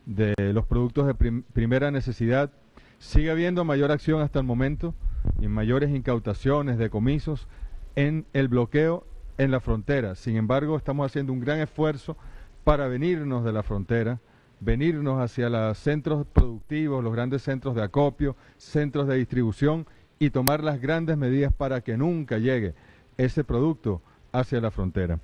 de los productos de primera necesidad. Sigue habiendo mayor acción hasta el momento y mayores incautaciones, decomisos en el bloqueo en la frontera. Sin embargo, estamos haciendo un gran esfuerzo para venirnos de la frontera, venirnos hacia los centros productivos, los grandes centros de acopio, centros de distribución y tomar las grandes medidas para que nunca llegue ese producto hacia la frontera.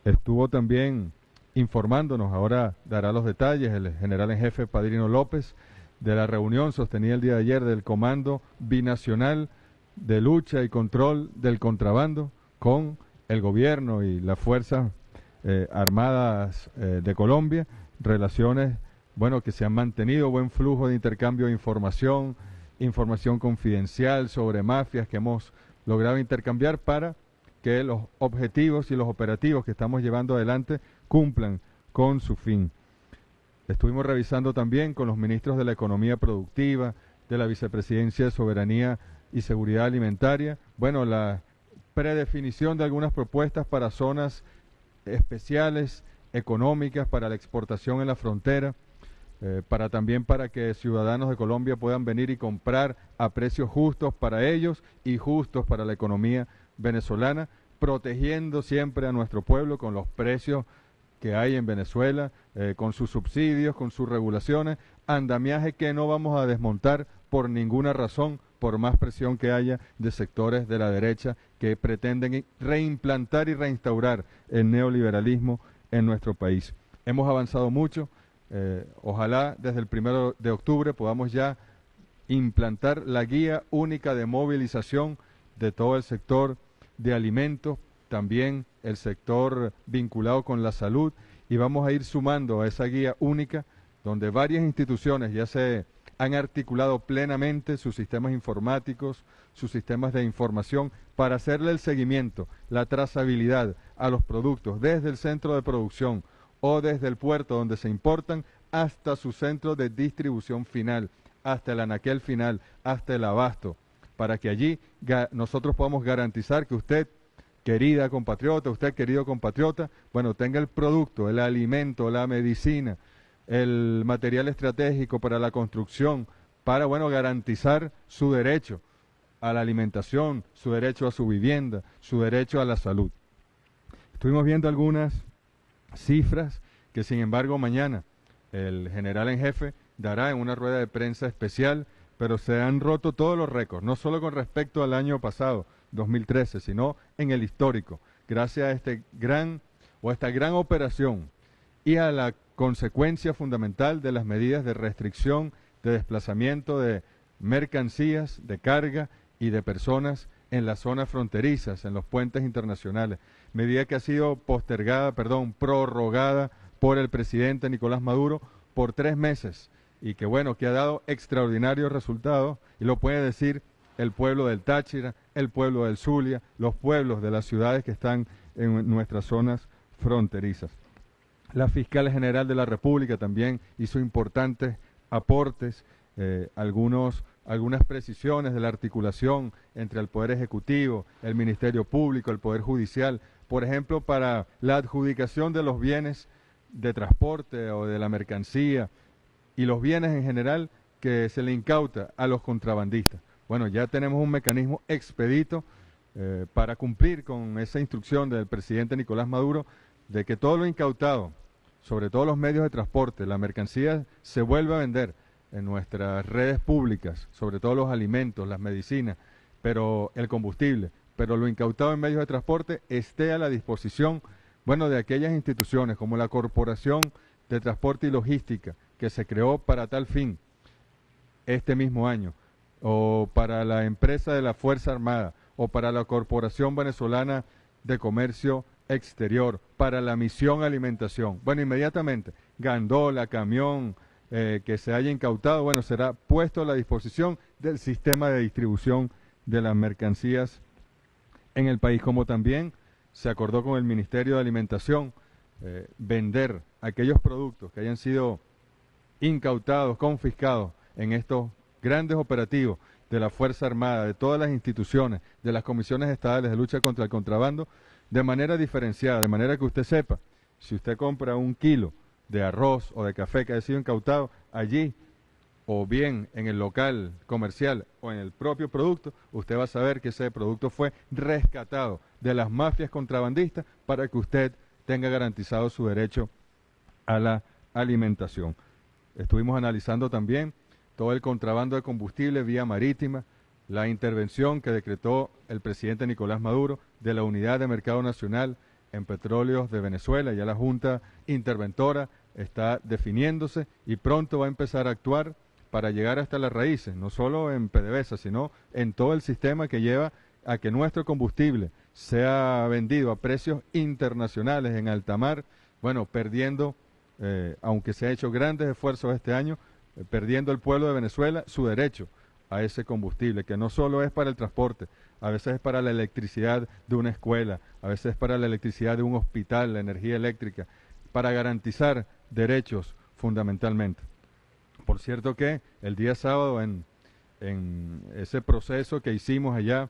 Estuvo también informándonos, ahora dará los detalles, el general en jefe Padrino López, de la reunión sostenida el día de ayer del Comando Binacional de Lucha y Control del Contrabando con el gobierno y las Fuerzas Armadas de Colombia, relaciones, bueno, que se han mantenido, buen flujo de intercambio de información, información confidencial sobre mafias que hemos logrado intercambiar para que los objetivos y los operativos que estamos llevando adelante cumplan con su fin. Estuvimos revisando también con los ministros de la Economía Productiva, de la Vicepresidencia de Soberanía y Seguridad Alimentaria, bueno, la predefinición de algunas propuestas para zonas especiales, económicas, para la exportación en la frontera, también para que ciudadanos de Colombia puedan venir y comprar a precios justos para ellos y justos para la economía venezolana, protegiendo siempre a nuestro pueblo con los precios que hay en Venezuela, con sus subsidios, con sus regulaciones, andamiaje que no vamos a desmontar por ninguna razón, por más presión que haya de sectores de la derecha que pretenden reimplantar y reinstaurar el neoliberalismo en nuestro país. Hemos avanzado mucho, ojalá desde el 1 de octubre podamos ya implantar la guía única de movilización de todo el sector de alimentos, también el sector vinculado con la salud, y vamos a ir sumando a esa guía única donde varias instituciones ya se han articulado plenamente sus sistemas informáticos, sus sistemas de información para hacerle el seguimiento, la trazabilidad a los productos desde el centro de producción o desde el puerto donde se importan hasta su centro de distribución final, hasta el anaquel final, hasta el abasto, para que allí nosotros podamos garantizar que usted, querida compatriota, usted, querido compatriota, bueno, tenga el producto, el alimento, la medicina, el material estratégico para la construcción, para, bueno, garantizar su derecho a la alimentación, su derecho a su vivienda, su derecho a la salud. Estuvimos viendo algunas cifras que, sin embargo, mañana el general en jefe dará en una rueda de prensa especial, pero se han roto todos los récords, no solo con respecto al año pasado, 2013, sino en el histórico, gracias a esta gran operación y a la consecuencia fundamental de las medidas de restricción, de desplazamiento de mercancías, de carga y de personas en las zonas fronterizas, en los puentes internacionales, medida que ha sido prorrogada por el presidente Nicolás Maduro por 3 meses y que, bueno, que ha dado extraordinarios resultados, y lo puede decir el pueblo del Táchira, el pueblo del Zulia, los pueblos de las ciudades que están en nuestras zonas fronterizas. La fiscal general de la República también hizo importantes aportes, algunas precisiones de la articulación entre el Poder Ejecutivo, el Ministerio Público, el Poder Judicial, por ejemplo, para la adjudicación de los bienes de transporte o de la mercancía y los bienes en general que se le incauta a los contrabandistas. Bueno, ya tenemos un mecanismo expedito para cumplir con esa instrucción del presidente Nicolás Maduro de que todo lo incautado, sobre todo los medios de transporte, la mercancía se vuelva a vender en nuestras redes públicas, sobre todo los alimentos, las medicinas, pero el combustible, pero lo incautado en medios de transporte esté a la disposición, bueno, de aquellas instituciones como la Corporación de Transporte y Logística, que se creó para tal fin este mismo año, o para la empresa de la Fuerza Armada, o para la Corporación Venezolana de Comercio Exterior, para la Misión Alimentación. Bueno, inmediatamente, gandola, camión que se haya incautado, bueno, será puesto a la disposición del sistema de distribución de las mercancías en el país, como también se acordó con el Ministerio de Alimentación vender aquellos productos que hayan sido incautados, confiscados en estos grandes operativos de la Fuerza Armada, de todas las instituciones, de las comisiones estadales de lucha contra el contrabando, de manera diferenciada, de manera que usted sepa, si usted compra 1 kilo de arroz o de café que haya sido incautado allí, o bien en el local comercial o en el propio producto, usted va a saber que ese producto fue rescatado de las mafias contrabandistas para que usted tenga garantizado su derecho a la alimentación. Estuvimos analizando también todo el contrabando de combustible vía marítima, la intervención que decretó el presidente Nicolás Maduro de la Unidad de Mercado Nacional en Petróleos de Venezuela. Ya la Junta Interventora está definiéndose y pronto va a empezar a actuar para llegar hasta las raíces, no solo en PDVSA, sino en todo el sistema que lleva a que nuestro combustible sea vendido a precios internacionales en alta mar, bueno, perdiendo, aunque se ha hecho grandes esfuerzos este año, perdiendo el pueblo de Venezuela su derecho a ese combustible, que no solo es para el transporte, a veces es para la electricidad de una escuela, a veces es para la electricidad de un hospital, la energía eléctrica, para garantizar derechos fundamentalmente. Por cierto que el día sábado en ese proceso que hicimos allá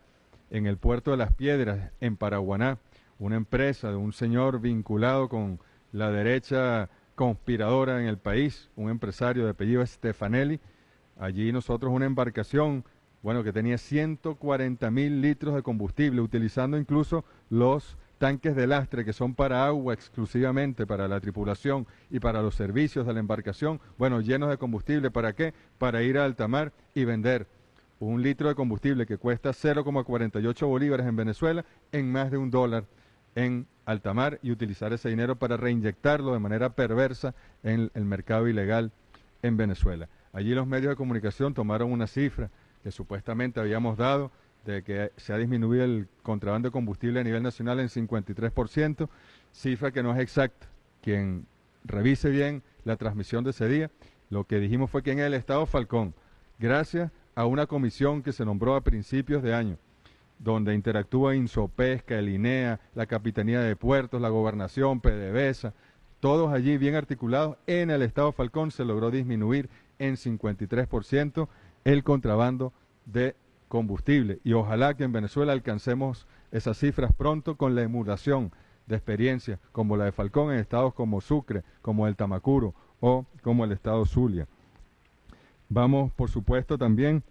en el puerto de Las Piedras, en Paraguaná, una empresa de un señor vinculado con la derecha conspiradora en el país, un empresario de apellido Stefanelli. Allí nosotros una embarcación, bueno, que tenía 140.000 litros de combustible, utilizando incluso los tanques de lastre que son para agua exclusivamente, para la tripulación y para los servicios de la embarcación, bueno, llenos de combustible. ¿Para qué? Para ir a alta mar y vender un litro de combustible que cuesta 0,48 bolívares en Venezuela en más de $1 en alta mar y utilizar ese dinero para reinyectarlo de manera perversa en el mercado ilegal en Venezuela. Allí los medios de comunicación tomaron una cifra que supuestamente habíamos dado de que se ha disminuido el contrabando de combustible a nivel nacional en 53%, cifra que no es exacta. Quien revise bien la transmisión de ese día, lo que dijimos fue que en el estado Falcón, gracias a una comisión que se nombró a principios de año, donde interactúa Insopesca, el INEA, la Capitanía de Puertos, la Gobernación, PDVSA, todos allí bien articulados, en el estado Falcón se logró disminuir en 53% el contrabando de combustible. Y ojalá que en Venezuela alcancemos esas cifras pronto con la emulación de experiencias como la de Falcón en estados como Sucre, como el Tamacuro o como el estado Zulia. Vamos, por supuesto, también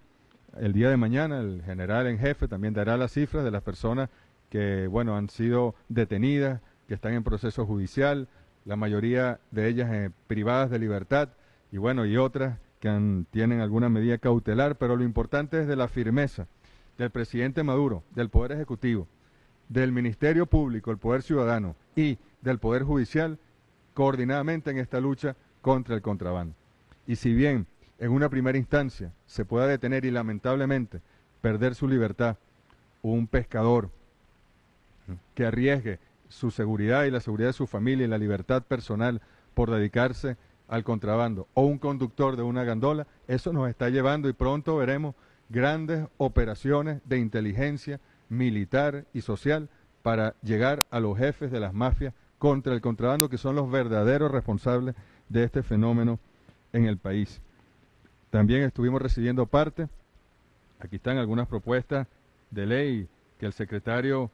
el día de mañana, el general en jefe también dará las cifras de las personas que, bueno, han sido detenidas, que están en proceso judicial, la mayoría de ellas privadas de libertad, y bueno, y otras que tienen alguna medida cautelar, pero lo importante es de la firmeza del presidente Maduro, del Poder Ejecutivo, del Ministerio Público, el Poder Ciudadano y del Poder Judicial, coordinadamente en esta lucha contra el contrabando. Y si bien en una primera instancia se pueda detener y lamentablemente perder su libertad un pescador que arriesgue su seguridad y la seguridad de su familia y la libertad personal por dedicarse al contrabando, o un conductor de una gandola, eso nos está llevando y pronto veremos grandes operaciones de inteligencia militar y social para llegar a los jefes de las mafias contra el contrabando, que son los verdaderos responsables de este fenómeno en el país. También estuvimos recibiendo parte, aquí están algunas propuestas de ley que el secretario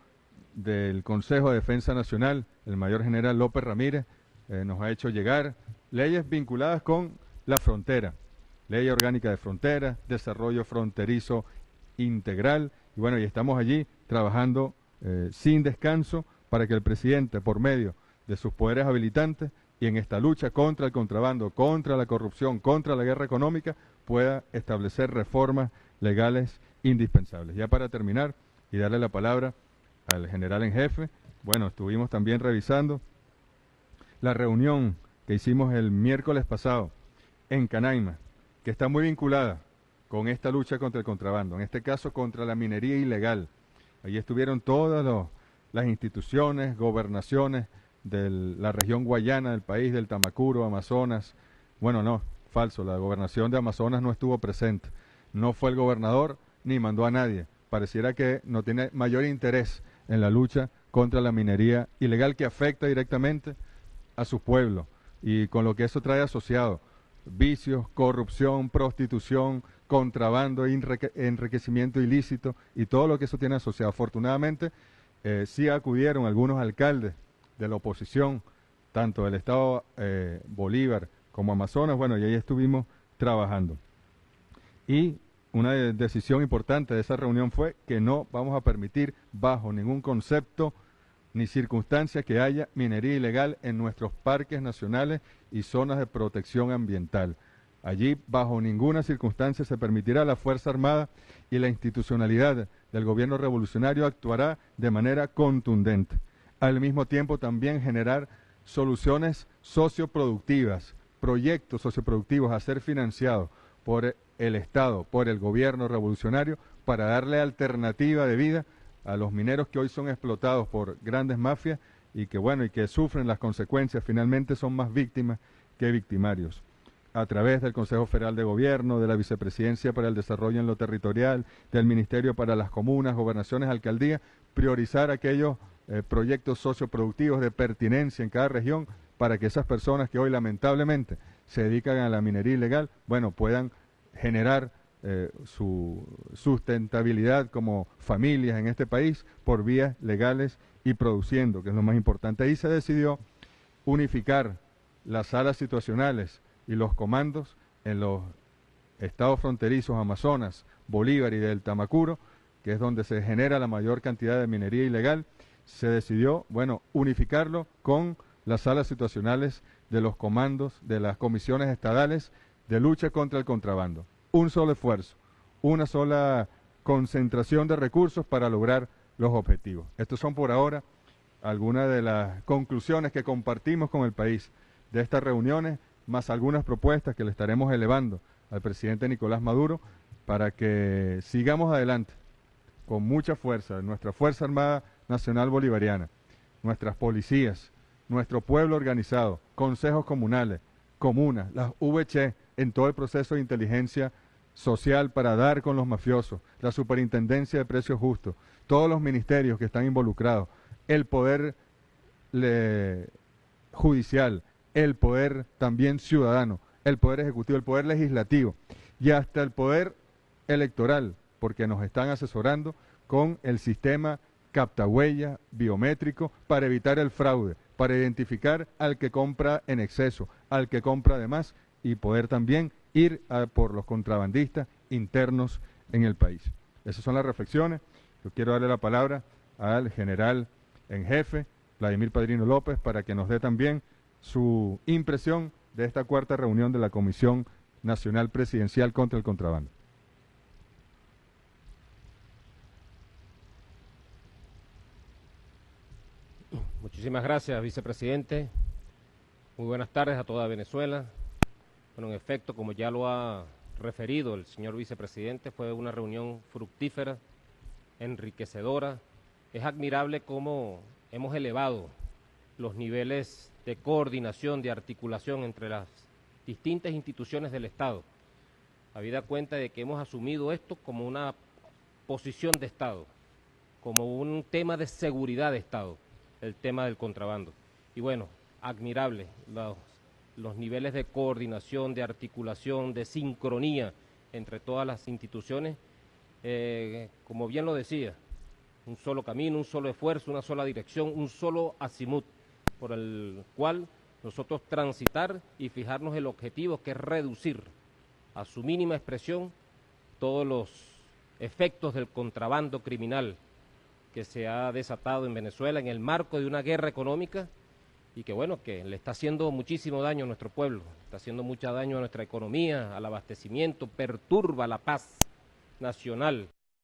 del Consejo de Defensa Nacional, el mayor general López Ramírez, nos ha hecho llegar, leyes vinculadas con la frontera, ley orgánica de frontera, desarrollo fronterizo integral, y bueno, y estamos allí trabajando sin descanso para que el presidente, por medio de sus poderes habilitantes y en esta lucha contra el contrabando, contra la corrupción, contra la guerra económica, pueda establecer reformas legales indispensables. Ya para terminar y darle la palabra al general en jefe, bueno, estuvimos también revisando la reunión que hicimos el miércoles pasado en Canaima, que está muy vinculada con esta lucha contra el contrabando, en este caso contra la minería ilegal. Allí estuvieron todas las instituciones, gobernaciones de la región guayana del país, del Tamacuro, Amazonas. Bueno, no, falso, la gobernación de Amazonas no estuvo presente. No fue el gobernador ni mandó a nadie. Pareciera que no tiene mayor interés en la lucha contra la minería ilegal que afecta directamente a su pueblo y con lo que eso trae asociado: vicios, corrupción, prostitución, contrabando, enriquecimiento ilícito y todo lo que eso tiene asociado. Afortunadamente, sí acudieron algunos alcaldes de la oposición tanto del estado Bolívar como Amazonas, bueno, y ahí estuvimos trabajando. Y una decisión importante de esa reunión fue que no vamos a permitir bajo ningún concepto ni circunstancia que haya minería ilegal en nuestros parques nacionales y zonas de protección ambiental. Allí, bajo ninguna circunstancia, se permitirá. La Fuerza Armada y la institucionalidad del gobierno revolucionario actuará de manera contundente. Al mismo tiempo, también generar soluciones socioproductivas, proyectos socioproductivos a ser financiados por el Estado, por el gobierno revolucionario, para darle alternativa de vida a los mineros que hoy son explotados por grandes mafias y que, bueno, y que sufren las consecuencias, finalmente son más víctimas que victimarios. A través del Consejo Federal de Gobierno, de la Vicepresidencia para el Desarrollo en lo Territorial, del Ministerio para las Comunas, Gobernaciones, Alcaldías, priorizar aquellos proyectos socioproductivos de pertinencia en cada región para que esas personas que hoy lamentablemente se dedican a la minería ilegal, bueno, puedan generar su sustentabilidad como familias en este país por vías legales y produciendo, que es lo más importante. Ahí se decidió unificar las salas situacionales y los comandos en los estados fronterizos Amazonas, Bolívar y del Tamacuro, que es donde se genera la mayor cantidad de minería ilegal. Se decidió, bueno, unificarlo con las salas situacionales de los comandos de las comisiones estadales de lucha contra el contrabando. Un solo esfuerzo, una sola concentración de recursos para lograr los objetivos. Estos son por ahora algunas de las conclusiones que compartimos con el país de estas reuniones, más algunas propuestas que le estaremos elevando al presidente Nicolás Maduro para que sigamos adelante con mucha fuerza, nuestra Fuerza Armada Nacional Bolivariana, nuestras policías, nuestro pueblo organizado, consejos comunales, comunas, las VC, en todo el proceso de inteligencia social para dar con los mafiosos, la Superintendencia de Precios Justos, todos los ministerios que están involucrados, el poder judicial, el poder también ciudadano, el poder ejecutivo, el poder legislativo y hasta el poder electoral, porque nos están asesorando con el sistema captahuella biométrico para evitar el fraude, para identificar al que compra en exceso, al que compra de más y poder también ir por los contrabandistas internos en el país. Esas son las reflexiones. Yo quiero darle la palabra al general en jefe, Vladimir Padrino López, para que nos dé también su impresión de esta cuarta reunión de la Comisión Nacional Presidencial contra el Contrabando. Muchísimas gracias, vicepresidente. Muy buenas tardes a toda Venezuela. Bueno, en efecto, como ya lo ha referido el señor vicepresidente, fue una reunión fructífera, enriquecedora. Es admirable cómo hemos elevado los niveles de coordinación, de articulación entre las distintas instituciones del Estado, habida cuenta de que hemos asumido esto como una posición de Estado, como un tema de seguridad de Estado, el tema del contrabando. Y bueno, admirable los niveles de coordinación, de articulación, de sincronía entre todas las instituciones, como bien lo decía, un solo camino, un solo esfuerzo, una sola dirección, un solo azimut por el cual nosotros transitar y fijarnos el objetivo, que es reducir a su mínima expresión todos los efectos del contrabando criminal que se ha desatado en Venezuela en el marco de una guerra económica y que, bueno, que le está haciendo muchísimo daño a nuestro pueblo, está haciendo mucho daño a nuestra economía, al abastecimiento, perturba la paz nacional.